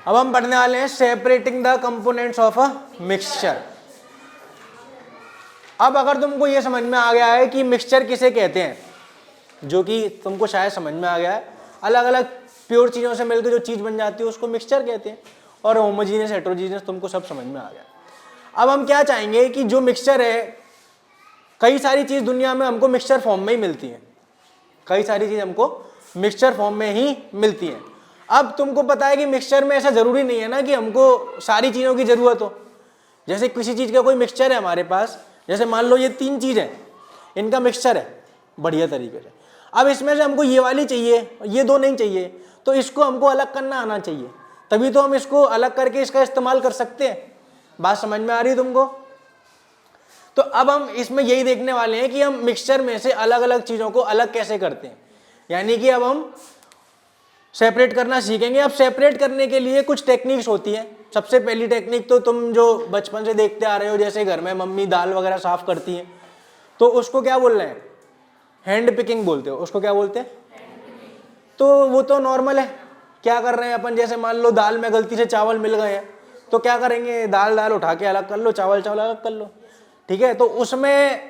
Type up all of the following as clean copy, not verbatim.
अब हम पढ़ने वाले हैं separating the components of a mixture. अब अगर तुमको ये समझ में आ गया है कि मिक्सचर किसे कहते हैं, जो कि तुमको शायद समझ में आ गया है, अलग अलग प्योर चीज़ों से मिलकर जो चीज़ बन जाती है उसको मिक्सचर कहते हैं, और होमोजीनियस हेटेरोजीनियस तुमको सब समझ में आ गया। अब हम क्या चाहेंगे कि जो मिक्सचर है, कई सारी चीज़ दुनिया में हमको मिक्सचर फॉर्म में ही मिलती है, कई सारी चीज़ हमको मिक्सचर फॉर्म में ही मिलती है। अब तुमको पता है कि मिक्सचर में ऐसा ज़रूरी नहीं है ना कि हमको सारी चीज़ों की ज़रूरत हो। जैसे किसी चीज़ का कोई मिक्सचर है हमारे पास, जैसे मान लो ये 3 चीज़ें, इनका मिक्सचर है बढ़िया तरीके से। अब इसमें से हमको ये वाली चाहिए, ये 2 नहीं चाहिए, तो इसको हमको अलग करना आना चाहिए, तभी तो हम इसको अलग करके इसका इस्तेमाल कर सकते हैं। बात समझ में आ रही है तुमको? तो अब हम इसमें यही देखने वाले हैं कि हम मिक्सचर में से अलग अलग चीज़ों को अलग कैसे करते हैं, यानी कि अब हम सेपरेट करना सीखेंगे। अब सेपरेट करने के लिए कुछ टेक्निक्स होती हैं। सबसे पहली टेक्निक तो तुम जो बचपन से देखते आ रहे हो, जैसे घर में मम्मी दाल वगैरह साफ करती हैं, तो उसको क्या बोल रहे हैं? हैंड पिकिंग बोलते हो। उसको क्या बोलते हैं? तो वो तो नॉर्मल है। क्या कर रहे हैं अपन, जैसे मान लो दाल में गलती से चावल मिल गए हैं, तो क्या करेंगे? दाल उठा के अलग कर लो, चावल अलग कर लो, ठीक है। तो उसमें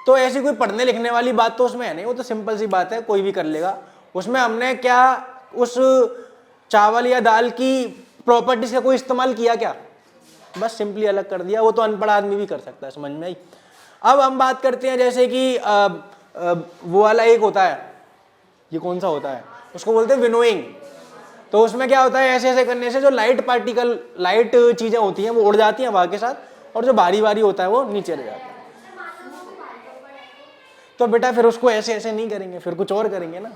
तो ऐसी कोई पढ़ने लिखने वाली बात तो उसमें है नहीं, वो तो सिंपल सी बात है, कोई भी कर लेगा। उसमें हमने क्या उस चावल या दाल की प्रॉपर्टीज का कोई इस्तेमाल किया क्या? बस सिंपली अलग कर दिया। वो तो अनपढ़ आदमी भी कर सकता है, समझ में आई। अब हम बात करते हैं जैसे कि वो वाला एक होता है, ये कौन सा होता है, उसको बोलते हैं विनोइंग। तो उसमें क्या होता है, ऐसे ऐसे करने से जो लाइट पार्टिकल, लाइट चीजें होती हैं वो उड़ जाती हैं हवा के साथ, और जो भारी भारी होता है वो नीचे रह जाता है। तो बेटा फिर उसको ऐसे ऐसे नहीं करेंगे, फिर कुछ और करेंगे ना।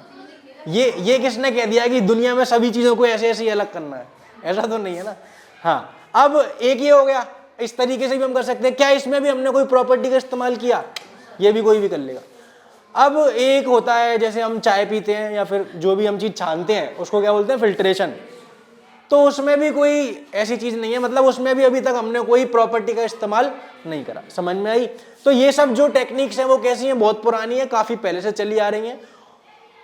ये किसने कह दिया कि दुनिया में सभी चीजों को ऐसे ऐसे ही अलग करना है? ऐसा तो नहीं है ना। हाँ, अब एक ये हो गया, इस तरीके से भी हम कर सकते हैं। क्या इसमें भी हमने कोई प्रॉपर्टी का इस्तेमाल किया? ये भी कोई भी कर लेगा। अब एक होता है, जैसे हम चाय पीते हैं या फिर जो भी हम चीज छानते हैं, उसको क्या बोलते हैं? फिल्ट्रेशन। तो उसमें भी कोई ऐसी चीज नहीं है, मतलब उसमें भी अभी तक हमने कोई प्रॉपर्टी का इस्तेमाल नहीं करा। समझ में आई? तो ये सब जो टेक्निक्स हैं वो कैसी हैं? बहुत पुरानी है, काफी पहले से चली आ रही हैं।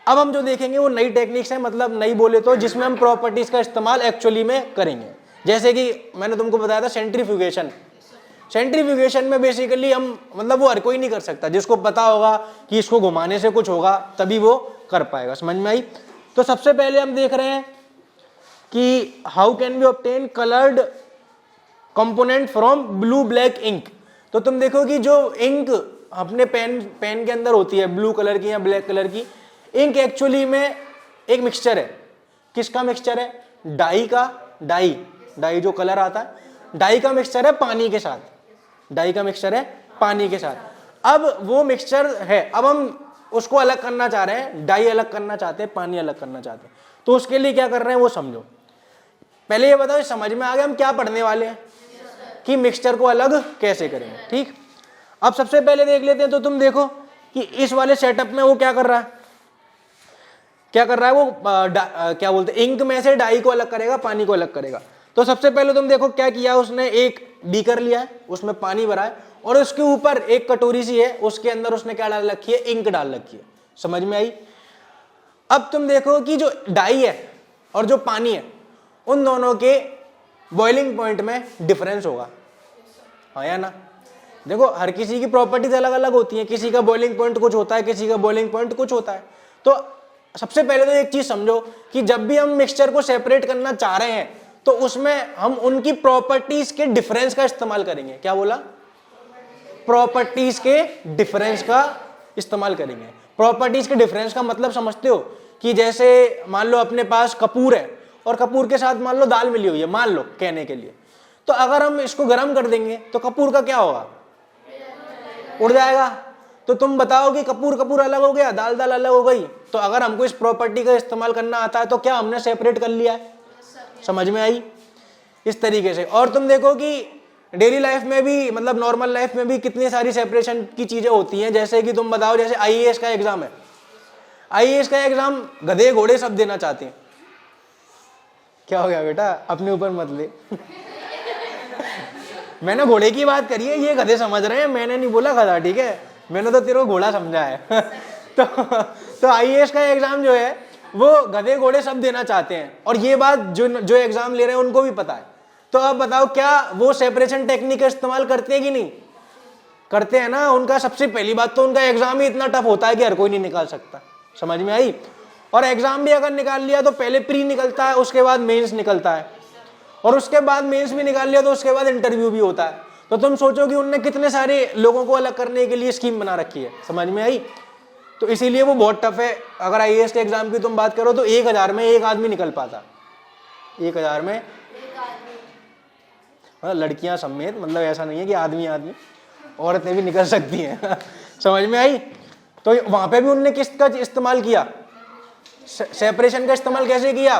अब हम जो देखेंगे वो नई टेक्निक्स हैं, मतलब नई बोले तो जिसमें हम प्रॉपर्टीज का इस्तेमाल एक्चुअली में करेंगे। जैसे कि मैंने तुमको बताया था सेंट्रीफ्यूगेशन। सेंट्रीफ्यूगेशन में बेसिकली हम, मतलब वो हर कोई नहीं कर सकता, जिसको पता होगा कि इसको घुमाने से कुछ होगा तभी वो कर पाएगा। समझ में आई? तो सबसे पहले हम देख रहे हैं कि how can we obtain coloured component from blue black ink. तो तुम देखो कि जो इंक अपने पेन के अंदर होती है, ब्लू कलर की या ब्लैक कलर की इंक, एक्चुअली में एक मिक्सचर है। किसका मिक्सचर है? डाई का। डाई जो कलर आता है, डाई का मिक्सचर है पानी के साथ। डाई का मिक्सचर है पानी के साथ। अब वो मिक्सचर है, अब हम उसको अलग करना चाह रहे हैं, डाई अलग करना चाहते हैं, पानी अलग करना चाहते हैं। तो उसके लिए क्या कर रहे हैं वो समझो। पहले ये बताओ, समझ में आ गया हम क्या पढ़ने वाले हैं, कि मिक्सचर को अलग कैसे करेंगे। ठीक, अब सबसे पहले देख लेते हैं। तो तुम देखो कि इस वाले सेटअप में वो क्या कर रहा है, वो क्या बोलते हैं, इंक में से डाई को अलग करेगा, पानी को अलग करेगा। तो सबसे पहले तुम देखो क्या किया उसने, एक बीकर लिया है, उसमें पानी भरा है, और उसके ऊपर एक कटोरी सी है, उसके अंदर उसने क्या डाल रखी है? इंक डाल रखी है। समझ में आई? अब तुम देखो कि जो डाई है और जो पानी है, उन दोनों के बॉइलिंग पॉइंट में डिफरेंस होगा, हाँ या ना? देखो हर किसी की प्रॉपर्टीज अलग अलग होती हैं, किसी का बॉइलिंग पॉइंट कुछ होता है, किसी का बॉइलिंग पॉइंट कुछ होता है। तो सबसे पहले तो एक चीज समझो कि जब भी हम मिक्सचर को सेपरेट करना चाह रहे हैं तो उसमें हम उनकी प्रॉपर्टीज के डिफरेंस का इस्तेमाल करेंगे। क्या बोला? प्रॉपर्टीज के डिफरेंस का इस्तेमाल करेंगे। प्रॉपर्टीज के डिफरेंस का मतलब समझते हो कि जैसे मान लो अपने पास कपूर है और कपूर के साथ मान लो दाल मिली हुई है, मान लो कहने के लिए, तो अगर हम इसको गर्म कर देंगे तो कपूर का क्या होगा? उड़ जाएगा। तो तुम बताओ कि कपूर अलग हो गया, दाल अलग हो गई। तो अगर हमको इस प्रॉपर्टी का इस्तेमाल करना आता है तो क्या हमने सेपरेट कर लिया है? समझ में आई? इस तरीके से। और तुम देखो कि डेली लाइफ में भी, मतलब नॉर्मल लाइफ में भी कितनी सारी सेपरेशन की चीजें होती हैं। जैसे कि तुम बताओ, जैसे आईएएस का एग्जाम है, आईएएस का एग्जाम गधे घोड़े सब देना चाहते हैं। क्या हो गया बेटा, अपने ऊपर मत ले मैंने घोड़े की बात करी है, ये गधे समझ रहे हैं, मैंने नहीं बोला गधा, ठीक है? मैंने तो तेरे को घोड़ा समझा है तो आईएएस का एग्जाम जो है वो गधे घोड़े सब देना चाहते हैं, और ये बात जो जो एग्जाम ले रहे हैं उनको भी पता है। तो अब बताओ क्या वो सेपरेशन टेक्निक का इस्तेमाल करते हैं कि नहीं करते हैं ना। उनका सबसे पहली बात तो उनका एग्जाम ही इतना टफ होता है कि हर कोई नहीं निकाल सकता। समझ में आई। और एग्जाम भी अगर निकाल लिया तो पहले प्री निकलता है, उसके बाद मेंस निकलता है, और उसके बाद मेंस भी निकाल लिया तो उसके बाद इंटरव्यू भी होता है। तो तुम सोचो कि उनने कितने सारे लोगों को अलग करने के लिए स्कीम बना रखी है। समझ में आई। तो इसीलिए वो बहुत टफ है। अगर आईएएस के एग्जाम की तुम बात करो तो 1000 में एक आदमी निकल पाता, 1000 में लड़कियां समेत, मतलब ऐसा नहीं है कि आदमी आदमी, औरतें भी निकल सकती हैं। समझ में आई। तो वहां पे भी उनने किसका इस्तेमाल किया, सेपरेशन का इस्तेमाल कैसे किया,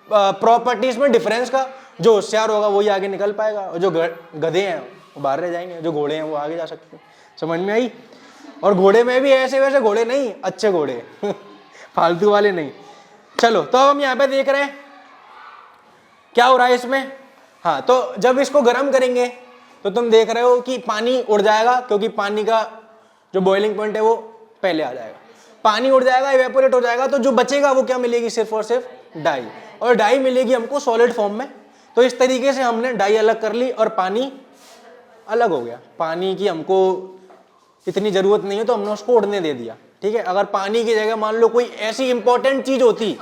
प्रॉपर्टीज में डिफरेंस का। जो होशियार होगा वही आगे निकल पाएगा, और जो गधे हैं वो बाहर रह जाएंगे, जो घोड़े हैं वो आगे जा सकते हैं। समझ में आई। और घोड़े में भी ऐसे वैसे घोड़े नहीं, अच्छे घोड़े फालतू वाले नहीं। चलो तो अब हम यहाँ पे देख रहे हैं क्या हो रहा है इसमें। हाँ, तो जब इसको गर्म करेंगे तो तुम देख रहे हो कि पानी उड़ जाएगा, क्योंकि पानी का जो बॉइलिंग पॉइंट है वो पहले आ जाएगा। पानी उड़ जाएगा, इवेपोरेट हो जाएगा, तो जो बचेगा वो क्या मिलेगी, सिर्फ और सिर्फ डाई। और डाई मिलेगी हमको सॉलिड फॉर्म में। तो इस तरीके से हमने डाई अलग कर ली और पानी अलग हो गया। पानी की हमको इतनी जरूरत नहीं है तो हमने उसको उड़ने दे दिया। ठीक है। अगर पानी की जगह मान लो कोई ऐसी इंपॉर्टेंट चीज होती,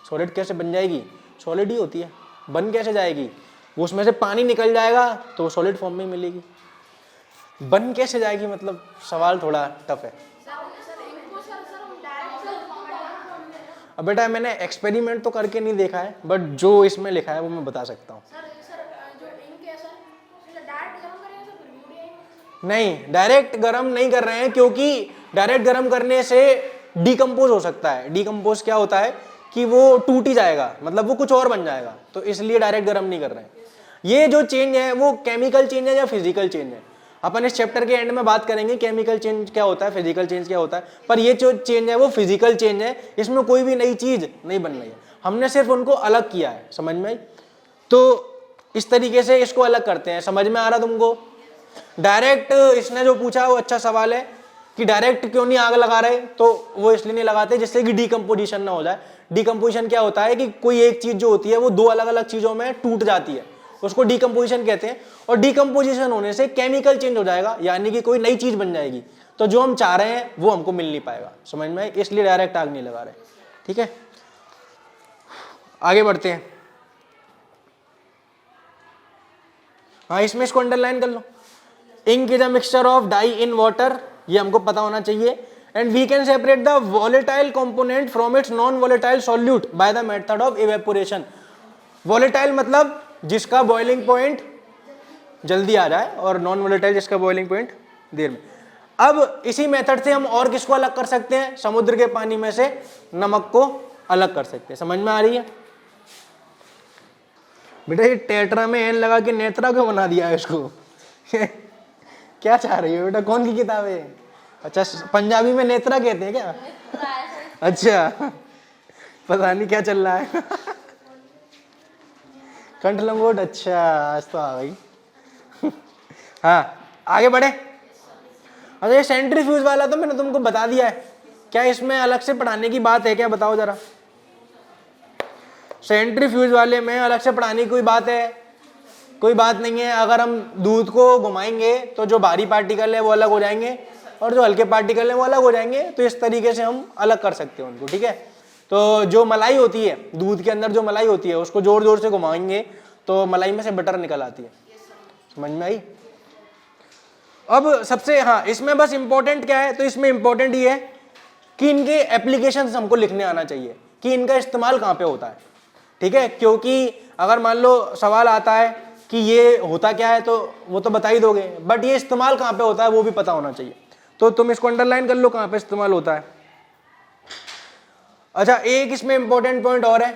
सॉलिड कैसे बन जाएगी, सॉलिड ही होती है, बन कैसे जाएगी, उसमें से पानी निकल जाएगा तो वो सॉलिड फॉर्म में मिलेगी। बन कैसे जाएगी, मतलब सवाल थोड़ा टफ है। अब बेटा मैंने एक्सपेरिमेंट तो करके नहीं देखा है, बट जो इसमें लिखा है वो मैं बता सकता हूँ। नहीं, डायरेक्ट गरम नहीं कर रहे हैं, क्योंकि डायरेक्ट गरम करने से डिकम्पोज हो सकता है। डिकम्पोज क्या होता है कि वो टूट ही जाएगा, मतलब वो कुछ और बन जाएगा, तो इसलिए डायरेक्ट गरम नहीं कर रहे हैं। ये जो चेंज है वो केमिकल चेंज है या फिजिकल चेंज है, अपन इस चैप्टर के एंड में बात करेंगे केमिकल चेंज क्या होता है, फिजिकल चेंज क्या होता है। पर ये जो चेंज है वो फिजिकल चेंज है, इसमें कोई भी नई चीज नहीं बन रही है, हमने सिर्फ उनको अलग किया है। समझ में आई। तो इस तरीके से इसको अलग करते हैं। समझ में आ रहा तुमको। डायरेक्ट इसने जो पूछा वो अच्छा सवाल है कि डायरेक्ट क्यों नहीं आग लगा रहे, तो वो इसलिए नहीं लगाते जिससे कि डिकम्पोजिशन ना हो जाए। डिकम्पोजिशन क्या होता है कि कोई एक चीज जो होती है वो दो अलग अलग चीजों में टूट जाती है, उसको डिकम्पोजिशन कहते हैं। और डिकम्पोजिशन होने से केमिकल चेंज हो जाएगा, यानी कि कोई नई चीज बन जाएगी, तो जो हम चाह रहे हैं वो हमको मिल नहीं पाएगा। समझ में, इसलिए डायरेक्ट आग नहीं लगा रहे। ठीक है, आगे बढ़ते हैं। हाँ, इसमें इसको अंडरलाइन कर लो। Ink is a mixture of dye in water, ये हमको पता होना चाहिए। And we can separate the volatile component from its non volatile solute by the method of evaporation. Volatile मतलब जिसका बॉइलिंग पॉइंट जल्दी आ जाए, और नॉन वॉलेटाइल जिसका बॉइलिंग पॉइंट देर में। अब इसी मेथड से हम और किसको अलग कर सकते हैं, समुद्र के पानी में से नमक को अलग कर सकते हैं। समझ में आ रही है बेटा। ये टेट्रा में एन लगा के नेत्रा क्यों बना दिया है इसको क्या चाह रही हो बेटा, कौन की किताब है? अच्छा, पंजाबी में नेत्रा कहते हैं क्या? अच्छा, पता नहीं क्या चल रहा है कंठ लंगोट। अच्छा, आज तो आ गई हाँ, आगे बढ़े। अच्छा, ये सेंट्रीफ्यूज वाला तो मैंने तुमको बता दिया है, क्या इसमें अलग से पढ़ाने की बात है क्या, बताओ जरा। सेंट्रीफ्यूज वाले में अलग से पढ़ाने की कोई बात है? कोई बात नहीं है। अगर हम दूध को घुमाएंगे तो जो भारी पार्टिकल है वो अलग हो जाएंगे, और जो हल्के पार्टिकल है वो अलग हो जाएंगे। तो इस तरीके से हम अलग कर सकते हैं उनको। ठीक है, तो जो मलाई होती है, दूध के अंदर जो मलाई होती है, उसको जोर जोर से घुमाएंगे तो मलाई में से बटर निकल आती है। समझ में आई। अब सबसे, हाँ, इसमें बस इंपॉर्टेंट क्या है, तो इसमें इंपॉर्टेंट ये है कि इनके एप्लीकेशंस हमको लिखने आना चाहिए कि इनका इस्तेमाल कहाँ पे होता है। ठीक है, क्योंकि अगर मान लो सवाल आता है कि ये होता क्या है, तो वो तो बता ही दोगे, बट ये इस्तेमाल कहाँ पे होता है वो भी पता होना चाहिए। तो तुम इसको अंडरलाइन कर लो कहाँ पे इस्तेमाल होता है। अच्छा, एक इसमें इंपॉर्टेंट पॉइंट और है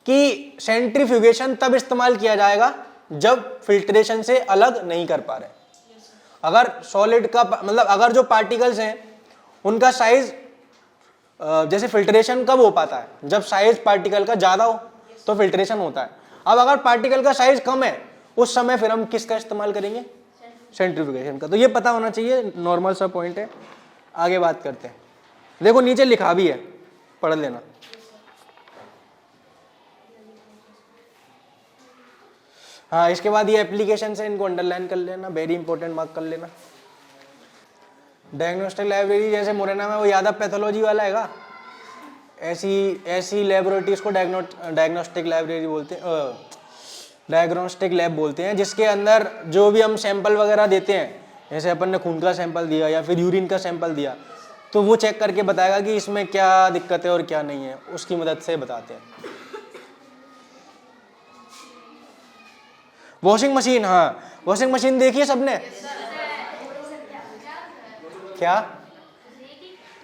कि सेंट्रीफ्यूगेशन तब इस्तेमाल किया जाएगा जब फिल्ट्रेशन से अलग नहीं कर पा रहे। अगर सॉलिड का मतलब अगर जो पार्टिकल्स हैं उनका साइज, जैसे फिल्ट्रेशन कब हो पाता है, जब साइज पार्टिकल का ज्यादा हो तो फिल्ट्रेशन होता है। अब अगर पार्टिकल का साइज कम है उस समय फिर हम किसका इस्तेमाल करेंगे, सेंट्रीफ्यूगेशन का। तो ये पता होना चाहिए, नॉर्मल सा पॉइंट है। आगे बात करते हैं। देखो नीचे लिखा भी है पढ़ लेना। हाँ, इसके बाद ये एप्लीकेशन है, इनको अंडरलाइन कर लेना, वेरी इंपॉर्टेंट मार्क कर लेना। डायग्नोस्टिक लाइब्रेरी जैसे मुरैना में वो यादव पैथोलॉजी वाला हैगा, ऐसी लेबोरेटरीज को डायग्नोस्टिक लाइब्रेरी बोलते हैं, डायग्नोस्टिक लैब बोलते हैं, जिसके अंदर जो भी हम सैंपल वगैरह देते हैं, जैसे अपन ने खून का सैंपल दिया या फिर यूरिन का सैंपल दिया, तो वो चेक करके बताएगा कि इसमें क्या दिक्कत है और क्या नहीं है, उसकी मदद से बताते हैं। वॉशिंग मशीन, हाँ वॉशिंग मशीन देखिए सबने? क्या?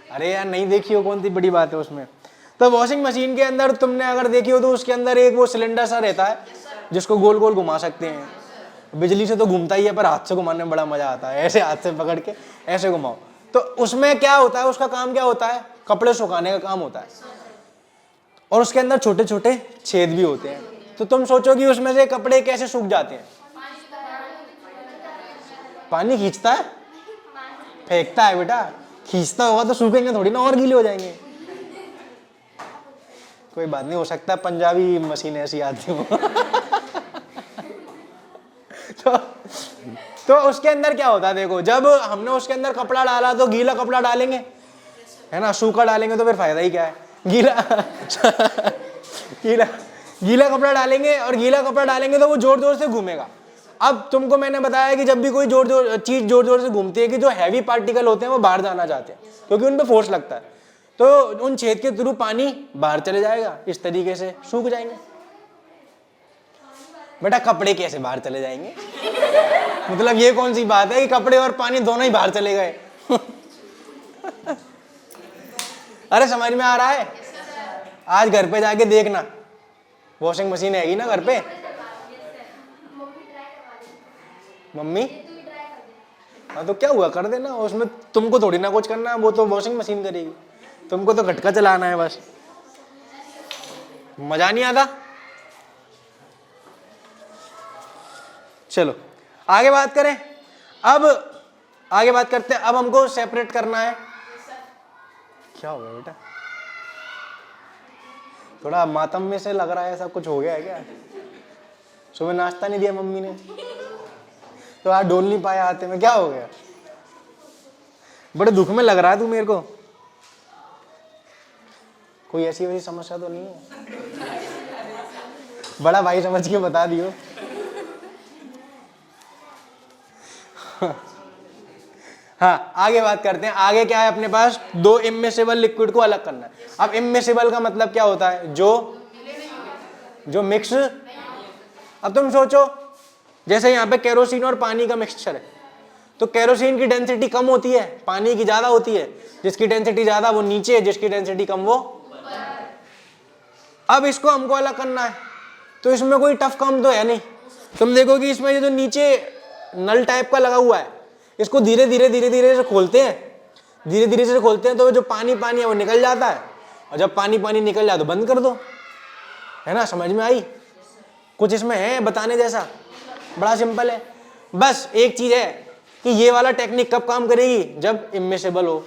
अरे यार नहीं देखी हो, कौन सी बड़ी बात है उसमें। तो वॉशिंग मशीन के अंदर तुमने अगर देखी हो तो उसके अंदर एक वो सिलेंडर सा रहता है जिसको गोल गोल घुमा सकते हैं। बिजली से तो घूमता ही है, पर हाथ से घुमाने में बड़ा मजा आता है, ऐसे हाथ से पकड़ के ऐसे घुमाओ। तो उसमें क्या होता है, उसका काम क्या होता है, कपड़े सुखाने का काम होता है, और उसके अंदर छोटे छोटे छेद भी होते हैं। तो तुम सोचो कि उसमें से कपड़े कैसे सूख जाते हैं? पानी खींचता है, फेंकता है बेटा, खींचता होगा तो सूखेंगे थोड़ी ना, और गीले हो जाएंगे। कोई बात नहीं, हो सकता है पंजाबी मशीन ऐसी आती हो। तो उसके अंदर क्या होता है, देखो जब हमने उसके अंदर कपड़ा डाला तो गीला कपड़ा डालेंगे, है ना, सूखा डालेंगे तो फिर फायदा ही क्या है, गीला कपड़ा डालेंगे, और गीला कपड़ा डालेंगे तो वो जोर जोर से घूमेगा। अब तुमको मैंने बताया कि जब भी कोई चीज जोर जोर से घूमती है कि जो हैवी पार्टिकल होते हैं वो बाहर जाना चाहते हैं, क्योंकि उन पे फोर्स लगता है, तो उन छेद के थ्रू पानी बाहर चले जाएगा, इस तरीके से सूख जाएंगे। बेटा कपड़े कैसे बाहर चले जाएंगे? मतलब ये कौन सी बात है कि कपड़े और पानी दोनों ही बाहर चले गए? अरे समझ में आ रहा है? आज घर पे जाके देखना, वॉशिंग मशीन हैगी ना घर पे? मम्मी, हाँ तो क्या हुआ, कर देना, उसमें तुमको थोड़ी ना कुछ करना है, वो तो वॉशिंग मशीन करेगी, तुमको तो घटका चलाना है बस। मजा नहीं आता? चलो आगे बात करें। अब आगे बात करते हैं, अब हमको सेपरेट करना है। क्या हो गया बेटा? थोड़ा मातम में से लग रहा है, ऐसा कुछ हो गया है क्या? सुबह नाश्ता नहीं दिया मम्मी ने, तो आज डोल नहीं पाया आते में, क्या हो गया? बड़े दुख में लग रहा है तू मेरे को। कोई ऐसी वैसी समस्या तो नहीं है? बड़ा भाई समझ के बता दियो। हाँ आगे बात करते हैं। आगे क्या है अपने पास, दो इमिसिबल लिक्विड को अलग करना है। अब इमिसिबल का मतलब क्या होता है, जो मिक्स। अब तुम सोचो जैसे यहाँ पे केरोसिन और पानी का मिक्सचर है, तो केरोसिन की डेंसिटी कम होती है, पानी की ज्यादा होती है, जिसकी डेंसिटी ज्यादा वो नीचे है, जिसकी डेंसिटी कम वो। अब इसको हमको अलग करना है, तो इसमें कोई टफ काम तो है नहीं। तुम देखो कि इसमें ये जो नीचे नल टाइप का लगा हुआ है, इसको धीरे धीरे से खोलते हैं, धीरे धीरे से खोलते हैं, तो जो पानी है वो निकल जाता है, और जब पानी निकल जाए तो बंद कर दो। है ना, समझ में आई? कुछ इसमें है बताने जैसा? बड़ा सिंपल है। बस एक चीज है कि ये वाला टेक्निक कब काम करेगी, जब इमिसिबल हो।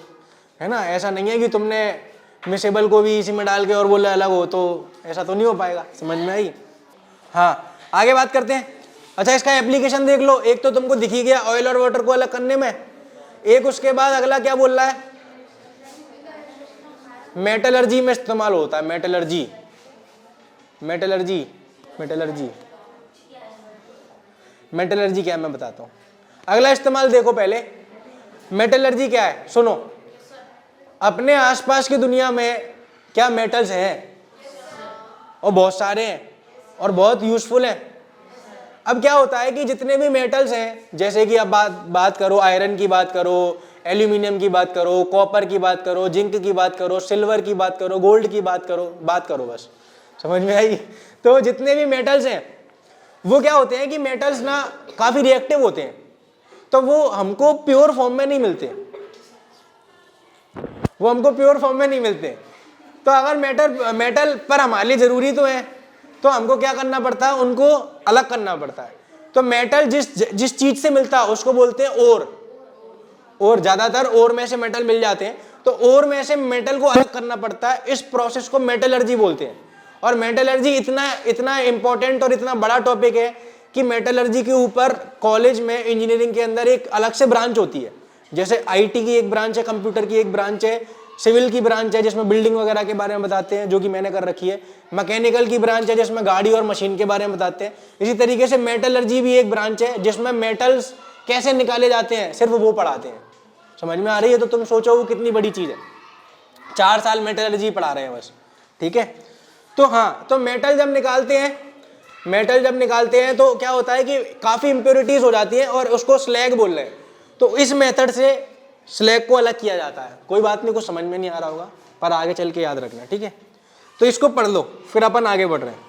है ना, ऐसा नहीं है कि तुमने मिसेबल को भी इसी में डाल के और बोले अलग हो, तो ऐसा तो नहीं हो पाएगा। समझ में आई? हाँ आगे बात करते हैं। अच्छा इसका एप्लीकेशन देख लो, एक तो तुमको दिखी गया ऑयल और वाटर को अलग करने में, एक उसके बाद अगला क्या बोल रहा है, मेटलर्जी में इस्तेमाल होता है। मेटलर्जी क्या है मैं बताता हूं। अगला इस्तेमाल देखो पहले, मेटलर्जी क्या है सुनो। अपने आसपास की दुनिया में क्या मेटल्स हैं, और बहुत सारे हैं और बहुत यूजफुल हैं। अब क्या होता है कि जितने भी मेटल्स हैं, जैसे कि अब बात करो आयरन की बात करो, एल्यूमिनियम की बात करो, कॉपर की बात करो, जिंक की बात करो, सिल्वर की बात करो, गोल्ड की बात करो बस। समझ में आई? तो जितने भी मेटल्स हैं वो क्या होते हैं कि मेटल्स ना काफी रिएक्टिव होते हैं, तो वो हमको प्योर फॉर्म में नहीं मिलते, तो अगर मेटल पर हमारे लिए जरूरी तो है, तो हमको क्या करना पड़ता है, उनको अलग करना पड़ता है। तो मेटल जिस चीज से मिलता है उसको बोलते हैं ओर, ज्यादातर ओर में से मेटल मिल जाते हैं, तो ओर में से मेटल को अलग करना पड़ता है। इस प्रोसेस को मेटलर्जी बोलते हैं। और मेटलर्जी इतना इंपॉर्टेंट और इतना बड़ा टॉपिक है कि मेटलर्जी के ऊपर कॉलेज में इंजीनियरिंग के अंदर एक अलग से ब्रांच होती है। जैसे आईटी की एक ब्रांच है, कंप्यूटर की एक ब्रांच है, सिविल की ब्रांच है जिसमें बिल्डिंग वगैरह के बारे में बताते हैं, जो कि मैंने कर रखी है। मैकेनिकल की ब्रांच है जिसमें गाड़ी और मशीन के बारे में बताते हैं। इसी तरीके से मेटलर्जी भी एक ब्रांच है जिसमें मेटल्स कैसे निकाले जाते हैं सिर्फ वो पढ़ाते हैं। समझ में आ रही है? तो तुम सोचो वो कितनी बड़ी चीज़ है। 4 साल मेटलर्जी पढ़ा रहे हैं बस, ठीक है। तो हाँ, तो मेटल जब निकालते हैं तो क्या होता है कि काफ़ी इम्प्योरिटीज हो जाती हैं और उसको स्लैग बोल रहे हैं। तो इस मेथड से स्लैग को अलग किया जाता है। कोई बात नहीं, कुछ समझ में नहीं आ रहा होगा पर आगे चल के याद रखना, ठीक है। तो इसको पढ़ लो, फिर अपन आगे बढ़ रहे हैं।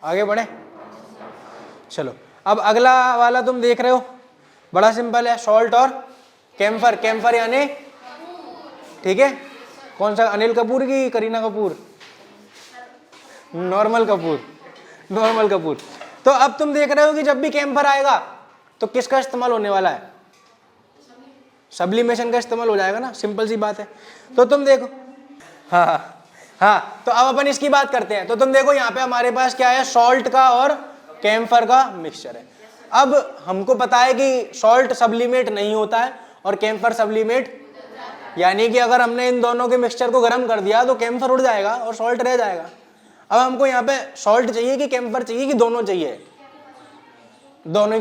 आगे बढ़े, चलो। अब अगला वाला तुम देख रहे हो, बड़ा सिंपल है, सॉल्ट और कैम्फर। कैम्फर यानी, ठीक है, कौन सा, अनिल कपूर की करीना कपूर? नॉर्मल कपूर। तो अब तुम देख रहे हो कि जब भी कैम्फर आएगा तो किसका इस्तेमाल होने वाला है? सब्लिमेशन का इस्तेमाल हो जाएगा ना, सिंपल सी बात है। तो तुम देखो, हाँ, तो अब अपन इसकी बात करते हैं। तो तुम देखो यहाँ पे हमारे पास क्या है, सॉल्ट का और कैम्फर का मिक्सचर है। अब हमको पता है कि सॉल्ट सब्लिमेट नहीं होता है और कैम्फर सब्लिमेट, यानी कि अगर हमने इन दोनों के मिक्सचर को गर्म कर दिया तो कैम्फर उड़ जाएगा और सॉल्ट रह जाएगा। अब हमको यहाँ पे सॉल्ट चाहिए कि कैम्फर चाहिए कि दोनों चाहिए? दोनों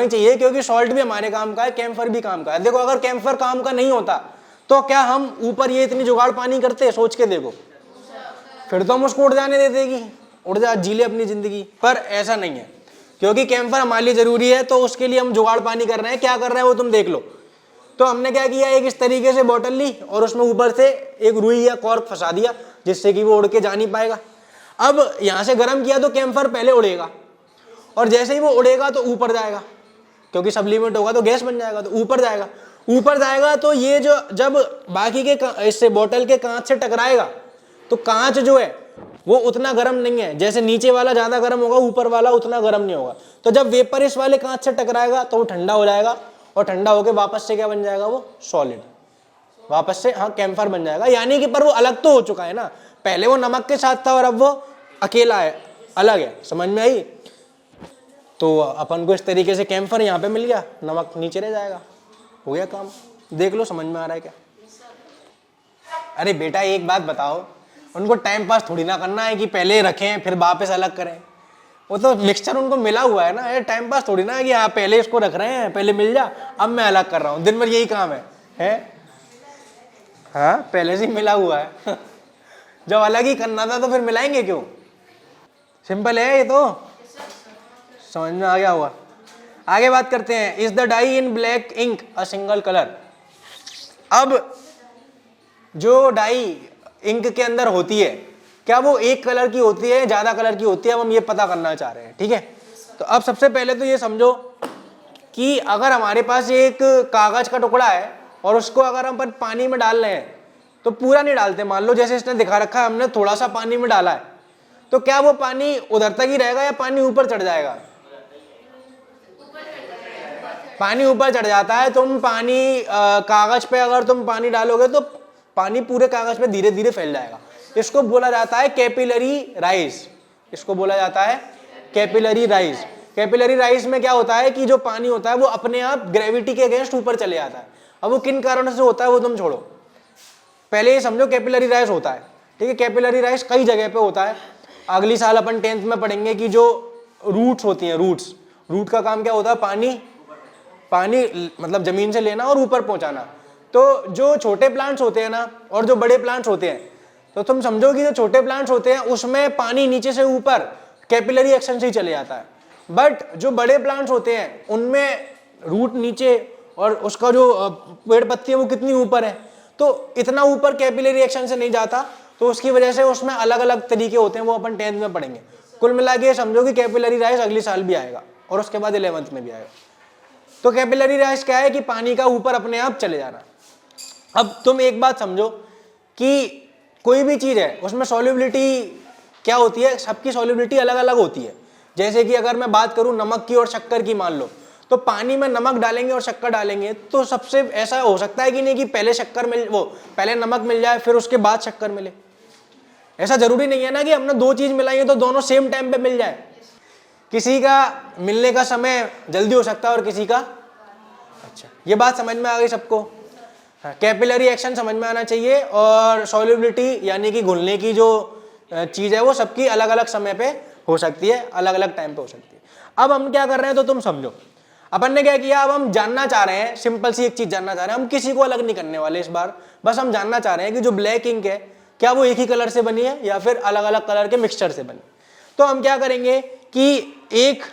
ही चाहिए, क्योंकि सॉल्ट भी हमारे काम का है, कैम्फर भी काम का है। देखो, अगर कैम्फर काम का नहीं होता तो क्या हम ऊपर ये इतनी जुगाड़ पानी करते? सोच के देखो, फिर तो हम उसको उड़ जाने देते कि उड़ जा, जी ले अपनी जिंदगी। पर ऐसा नहीं है, क्योंकि कैम्फर हमारे लिए जरूरी है, तो उसके लिए हम जुगाड़ पानी कर रहे हैं। क्या कर रहे हैं वो तुम देख लो। तो हमने क्या किया, एक इस तरीके से बोतल ली और उसमें ऊपर से एक रुई या कॉर्क फंसा दिया जिससे कि वो उड़ के जा नहीं पाएगा। अब यहाँ से गर्म किया तो कैम्फर पहले उड़ेगा और जैसे ही वो उड़ेगा तो ऊपर जाएगा, क्योंकि सब्लिमेट होगा तो गैस बन जाएगा, तो ऊपर जाएगा। तो ये जो जब बाकी के इससे बोतल के कांच से टकराएगा तो कांच जो है वो उतना गर्म नहीं है। जैसे नीचे वाला ज्यादा गर्म होगा, ऊपर वाला उतना गर्म नहीं होगा। तो जब वेपर इस वाले कांच से टकराएगा तो वो ठंडा हो जाएगा और ठंडा होकर वापस से क्या बन जाएगा, वो सॉलिड, वापस से हाँ कैम्फर बन जाएगा। यानी कि पर वो अलग तो हो चुका है ना, पहले वो नमक के साथ था और अब वो अकेला है, अलग है। समझ में आई? तो अपन को इस तरीके से कैम्फर यहाँ पे मिल गया, नमक नीचे रह जाएगा, हो गया काम। देख लो, समझ में आ रहा है क्या? अरे बेटा एक बात बताओ, उनको टाइम पास थोड़ी ना करना है कि पहले रखें फिर वापस अलग करें। वो तो मिक्सचर उनको मिला हुआ है ना, ये टाइम पास थोड़ी ना है कि हाँ पहले इसको रख रहे हैं, पहले मिल जा, अब मैं अलग कर रहा हूँ। दिन भर यही काम है? हाँ, पहले से ही मिला हुआ है। जब अलग ही करना था तो फिर मिलाएंगे क्यों? सिंपल है ये तो, समझ में आ गया होगा। आगे बात करते हैं। Is the dye in black ink a single colour? अब जो डाई इंक के अंदर होती है, क्या वो एक कलर की होती है, ज्यादा कलर की होती है? अब हम ये पता करना चाह रहे हैं, ठीक है। तो अब सबसे पहले तो ये समझो कि अगर हमारे पास एक कागज का टुकड़ा है और उसको अगर हम पानी में डाल रहे हैं तो पूरा नहीं डालते, मान लो जैसे इसने दिखा रखा है, हमने थोड़ा सा पानी में डाला है, तो क्या वो पानी उधर तक ही रहेगा या पानी ऊपर चढ़ जाएगा? पानी ऊपर चढ़ जाता है। तुम पानी कागज पे अगर तुम पानी डालोगे तो पानी पूरे कागज पे धीरे धीरे फैल जाएगा। इसको बोला जाता है कैपिलरी राइज। इसको बोला जाता है कैपिलरी राइज। कैपिलरी राइज में क्या होता है कि जो पानी होता है वो अपने आप ग्रेविटी के अगेंस्ट ऊपर चले जाता है। अब वो किन कारणों से होता है वो तुम छोड़ो, पहले ये समझो कैपिलरी राइज होता है, ठीक है। कैपिलरी राइज कई जगह पे होता है। अगली साल अपन 10th में पढ़ेंगे कि जो रूट्स होती हैं, रूट का काम क्या होता है? पानी मतलब जमीन से लेना और ऊपर पहुंचाना। तो जो छोटे प्लांट्स होते हैं ना और जो बड़े प्लांट्स होते हैं, तो तुम समझो कि जो छोटे प्लांट्स होते हैं उसमें पानी नीचे से ऊपर कैपिलरी एक्शन से ही चले जाता है, बट जो बड़े प्लांट्स होते हैं उनमें रूट नीचे और उसका जो पेड़ पत्ती है वो कितनी ऊपर है, तो इतना ऊपर कैपिलरी एक्शन से नहीं जाता। तो उसकी वजह से उसमें अलग अलग तरीके होते हैं, वो अपन 10th में पढ़ेंगे। कुल मिला के समझो कि कैपिलरी राइज अगली साल भी आएगा और उसके बाद 11th में भी आएगा। तो कैपिलरी राइज क्या है कि पानी का ऊपर अपने आप चले जाना। अब तुम एक बात समझो कि कोई भी चीज है उसमें सॉल्युबिलिटी क्या होती है, सबकी सॉल्युबिलिटी अलग अलग होती है। जैसे कि अगर मैं बात करूं नमक की और शक्कर की, मान लो, तो पानी में नमक डालेंगे और शक्कर डालेंगे तो सबसे ऐसा हो सकता है कि नहीं कि पहले शक्कर मिल वो पहले नमक मिल जाए फिर उसके बाद शक्कर मिले। ऐसा जरूरी नहीं है ना कि हमने दो चीज मिलाई है तो दोनों सेम टाइम पे मिल जाए। किसी का मिलने का समय जल्दी हो सकता है और किसी का। अच्छा, ये बात समझ में आ गई सबको। कैपिलरी एक्शन समझ में आना चाहिए और सॉल्युबिलिटी यानी कि घुलने की जो चीज है वो सबकी अलग अलग समय पे हो सकती है, अलग अलग टाइम पे हो सकती है। अब हम क्या कर रहे हैं तो तुम समझो, अपन ने क्या किया, अब हम जानना चाह रहे हैं, सिंपल सी एक चीज जानना चाह रहे हैं, हम किसी को अलग नहीं करने वाले इस बार, बस हम जानना चाह रहे हैं कि जो ब्लैक इंक है क्या वो एक ही कलर से बनी है या फिर अलग अलग कलर के मिक्सचर से बनी। तो हम क्या करेंगे कि एक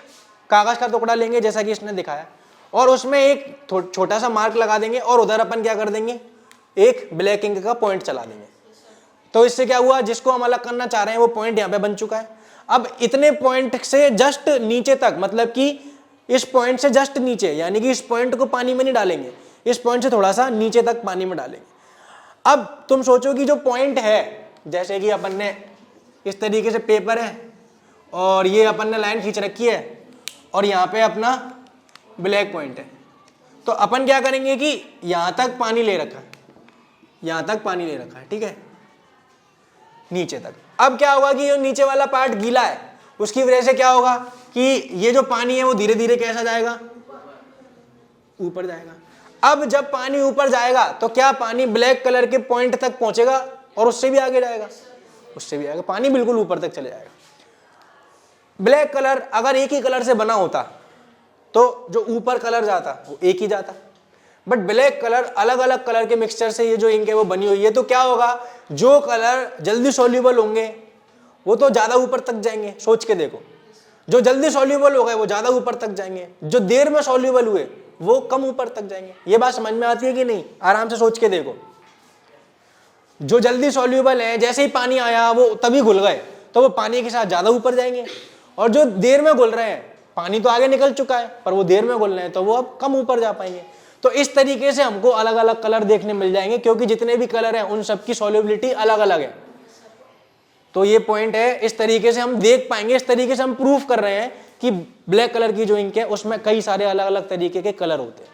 कागज का टुकड़ा लेंगे जैसा कि इसने दिखाया और उसमें एक छोटा सा मार्क लगा देंगे और उधर अपन क्या कर देंगे, एक ब्लैक इंक का पॉइंट चला देंगे। तो इससे क्या हुआ, जिसको हम अलग करना चाह रहे हैं वो पॉइंट यहाँ पे बन चुका है। अब इतने पॉइंट से जस्ट नीचे तक, मतलब कि इस पॉइंट से जस्ट नीचे, यानी कि इस पॉइंट को पानी में नहीं डालेंगे, इस पॉइंट से थोड़ा सा नीचे तक पानी में डालेंगे। अब तुम सोचो कि जो पॉइंट है, जैसे कि अपन ने इस तरीके से पेपर है और ये अपन ने लाइन खींच रखी है और यहाँ पे अपना ब्लैक पॉइंट है, तो अपन क्या करेंगे कि यहां तक पानी ले रखा है, यहां तक पानी ले रखा है, ठीक है, नीचे तक। अब क्या होगा कि ये नीचे वाला पार्ट गीला है, उसकी वजह से क्या होगा कि ये जो पानी है वो धीरे धीरे कैसा जाएगा, ऊपर जाएगा। अब जब पानी ऊपर जाएगा तो क्या पानी ब्लैक कलर के पॉइंट तक पहुंचेगा और उससे भी आगे जाएगा, उससे भी आगे, पानी बिल्कुल ऊपर तक चले जाएगा। ब्लैक कलर अगर एक ही कलर से बना होता तो जो ऊपर कलर जाता वो एक ही जाता, बट ब्लैक कलर अलग अलग कलर के मिक्सचर से ये जो इंक है वो बनी हुई है, तो क्या होगा, जो कलर जल्दी सॉल्यूबल होंगे वो तो ज्यादा ऊपर तक जाएंगे। सोच के देखो, जो जल्दी सॉल्यूबल हो गए वो ज्यादा ऊपर तक जाएंगे, जो देर में सॉल्यूबल हुए वो कम ऊपर तक जाएंगे। ये बात समझ में आती है कि नहीं, आराम से सोच के देखो। जो जल्दी सॉल्यूबल है जैसे ही पानी आया वो तभी घुल गए तो वो पानी के साथ ज्यादा ऊपर जाएंगे, और जो देर में घुल रहे हैं, पानी तो आगे निकल चुका है पर वो देर में घुल रहे हैं तो वो अब कम ऊपर जा पाएंगे। तो इस तरीके से हमको अलग अलग कलर देखने मिल जाएंगे, क्योंकि जितने भी कलर हैं उन सबकी सॉल्युबिलिटी अलग अलग है। तो ये पॉइंट है, इस तरीके से हम देख पाएंगे, इस तरीके से हम प्रूफ कर रहे हैं कि ब्लैक कलर की जो इंक है उसमें कई सारे अलग अलग तरीके के कलर होते हैं।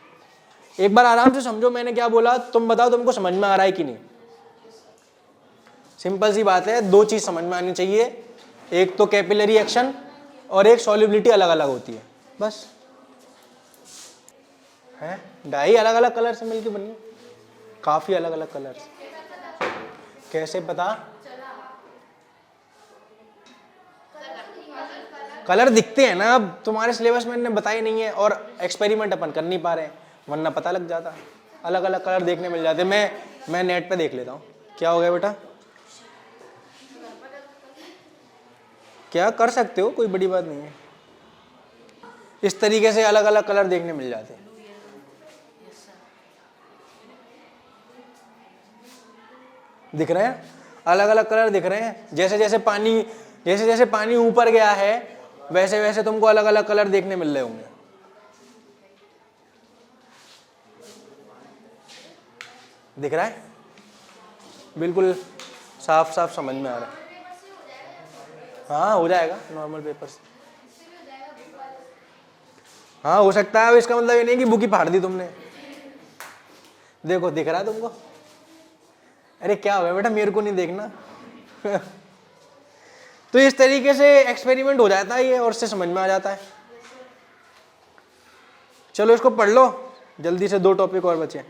एक बार आराम से समझो मैंने क्या बोला, तुम बताओ तुमको समझ में आ रहा है कि नहीं। सिंपल सी बात है, दो चीज समझ में आनी चाहिए, एक तो कैपिलरी एक्शन और एक सॉल्युबिलिटी अलग अलग होती है, बस है। डाई अलग अलग कलर से मिलकर बनी, काफी अलग अलग कलर से। कैसे पता, कलर दिखते हैं ना, अब तुम्हारे सिलेबस में मैंने बताई नहीं है और एक्सपेरिमेंट अपन कर नहीं पा रहे हैं, वरना पता लग जाता, अलग अलग कलर देखने मिल जाते। मैं नेट पे देख लेता हूँ। क्या हो गया बेटा, क्या कर सकते हो, कोई बड़ी बात नहीं है। इस तरीके से अलग अलग कलर देखने मिल जाते हैं। दिख रहे हैं, अलग अलग कलर दिख रहे हैं। जैसे जैसे पानी ऊपर गया है वैसे वैसे तुमको अलग अलग कलर देखने मिल रहे होंगे। दिख रहा है, बिल्कुल साफ साफ समझ में आ रहा है। हाँ हो जाएगा नॉर्मल पेपर से, हाँ हो सकता है। इसका मतलब ये नहीं कि बुक ही फाड़ दी तुमने। देखो दिख रहा है तुमको, अरे क्या हुआ बेटा, मेरे को नहीं देखना। तो इस तरीके से एक्सपेरिमेंट हो जाता है ये, और इससे समझ में आ जाता है। चलो इसको पढ़ लो जल्दी से, दो टॉपिक और बचे।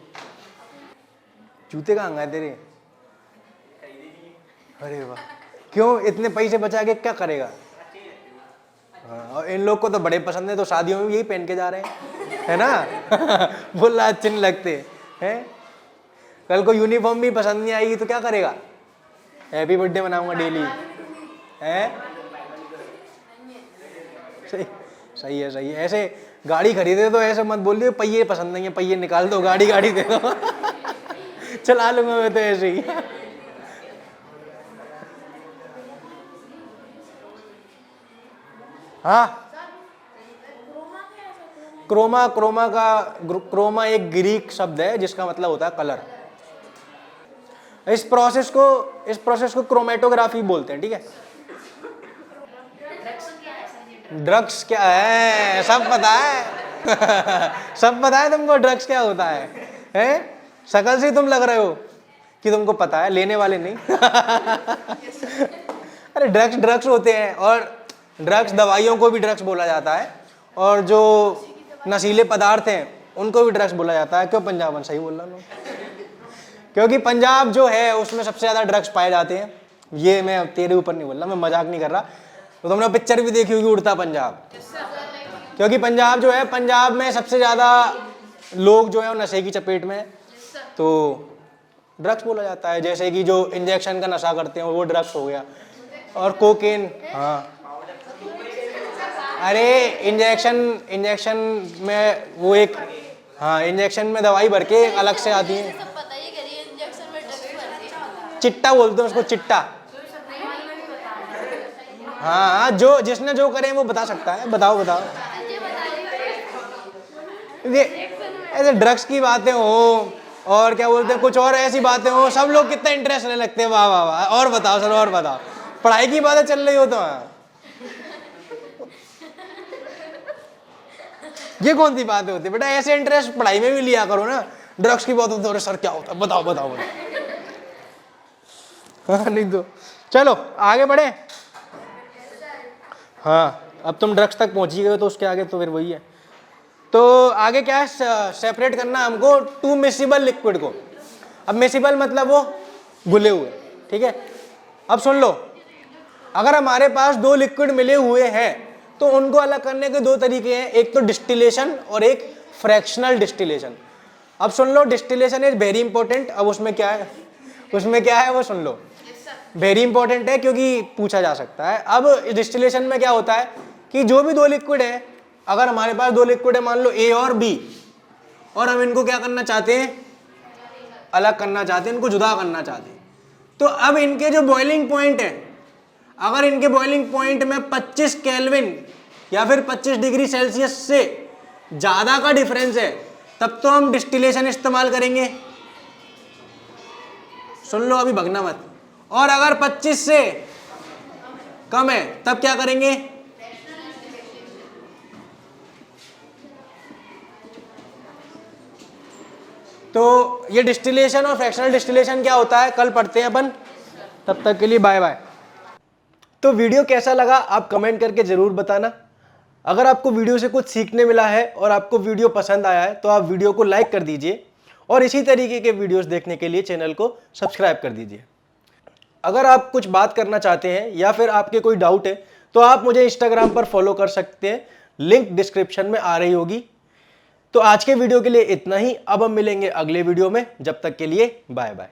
जूते कहाँ गए तेरे, अरे वाह, क्यों इतने पैसे बचा के क्या करेगा। हाँ, और इन लोग को तो बड़े पसंद है, तो शादियों में यही पहन के जा रहे हैं, है ना। बोल रहा अच्छे नहीं लगते हैं, कल को यूनिफॉर्म भी पसंद नहीं आएगी तो क्या करेगा, हैप्पी बर्थडे मनाऊंगा डेली, है। सही है सही है। ऐसे गाड़ी खरीदे तो ऐसे मत बोलिए पहिए पसंद नहीं है, पहिए निकाल दो, गाड़ी दे दो। चला लूंगा मैं तो ऐसे ही। हाँ, क्रोमा एक ग्रीक शब्द है जिसका मतलब होता है कलर। इस प्रोसेस को क्रोमेटोग्राफी बोलते हैं, ठीक है। ड्रग्स क्या है सब पता है, सब पता है तुमको ड्रग्स क्या होता है, हैं? शकल से तुम लग रहे हो कि तुमको पता है, लेने वाले नहीं। अरे ड्रग्स ड्रग्स होते हैं, और ड्रग्स दवाइयों को भी ड्रग्स बोला जाता है, और जो नशीले पदार्थ हैं उनको भी ड्रग्स बोला जाता है। क्यों पंजाबन सही बोल रहा हूँ? क्योंकि पंजाब जो है उसमें सबसे ज़्यादा ड्रग्स पाए जाते हैं। ये मैं तेरे ऊपर नहीं बोल रहा, मैं मजाक नहीं कर रहा। तो तुमने पिक्चर भी देखी होगी उड़ता पंजाब, क्योंकि पंजाब जो है, पंजाब में सबसे ज़्यादा लोग जो है वो नशे की चपेट में है, तो ड्रग्स बोला जाता है। जैसे कि जो इंजेक्शन का नशा करते हैं वो ड्रग्स हो गया, और कोकेन। हाँ अरे इंजेक्शन में वो एक, हाँ इंजेक्शन में दवाई भर के अलग से आती है, चिट्टा बोलते हैं उसको, चिट्टा। हाँ जो जिसने जो करे वो बता सकता है, बताओ बताओ। ये ऐसे ड्रग्स की बातें हो, और क्या बोलते हैं, कुछ और ऐसी बातें हो, सब लोग कितना इंटरेस्ट लेने लगते हैं, वाह वाह वाह, और बताओ सर, और बताओ। पढ़ाई की बातें चल रही हो तो ये कौन सी बातें होती है बेटा? ऐसे इंटरेस्ट पढ़ाई में भी लिया करो ना। ड्रग्स की बात होती है, सर क्या होता है, बताओ बताओ बताओ। हाँ नहीं तो चलो आगे बढ़े। हाँ अब तुम ड्रग्स तक पहुंच ही गए, तो उसके आगे तो फिर वही है। तो आगे क्या है, सेपरेट करना हमको टू मिसिबल लिक्विड को। अब मिसिबल मतलब वो घुले हुए, ठीक है। अब सुन लो, अगर हमारे पास दो लिक्विड मिले हुए हैं तो उनको अलग करने के दो तरीके हैं, एक तो डिस्टिलेशन और एक फ्रैक्शनल डिस्टिलेशन। अब सुन लो, डिस्टिलेशन इज वेरी इंपॉर्टेंट। अब उसमें क्या है, वो सुन लो, वेरी इंपॉर्टेंट है क्योंकि पूछा जा सकता है। अब डिस्टिलेशन में क्या होता है कि जो भी दो लिक्विड है, अगर हमारे पास दो लिक्विड है, मान लो ए और बी, और हम इनको क्या करना चाहते हैं, अलग करना चाहते हैं, इनको जुदा करना चाहते हैं, तो अब इनके जो बॉइलिंग पॉइंट है, अगर इनके बॉइलिंग पॉइंट में 25 केल्विन या फिर 25 डिग्री सेल्सियस से ज्यादा का डिफरेंस है, तब तो हम डिस्टिलेशन इस्तेमाल करेंगे। सुन लो अभी, भगना मत। और अगर 25 से कम है तब क्या करेंगे, तो ये डिस्टिलेशन और फ्रैक्शनल डिस्टिलेशन क्या होता है कल पढ़ते हैं अपन। तब तक के लिए बाय बाय। तो वीडियो कैसा लगा आप कमेंट करके जरूर बताना। अगर आपको वीडियो से कुछ सीखने मिला है और आपको वीडियो पसंद आया है तो आप वीडियो को लाइक कर दीजिए, और इसी तरीके के वीडियोस देखने के लिए चैनल को सब्सक्राइब कर दीजिए। अगर आप कुछ बात करना चाहते हैं या फिर आपके कोई डाउट है तो आप मुझे इंस्टाग्राम पर फॉलो कर सकते हैं, लिंक डिस्क्रिप्शन में आ रही होगी। तो आज के वीडियो के लिए इतना ही। अब हम मिलेंगे अगले वीडियो में, जब तक के लिए बाय बाय।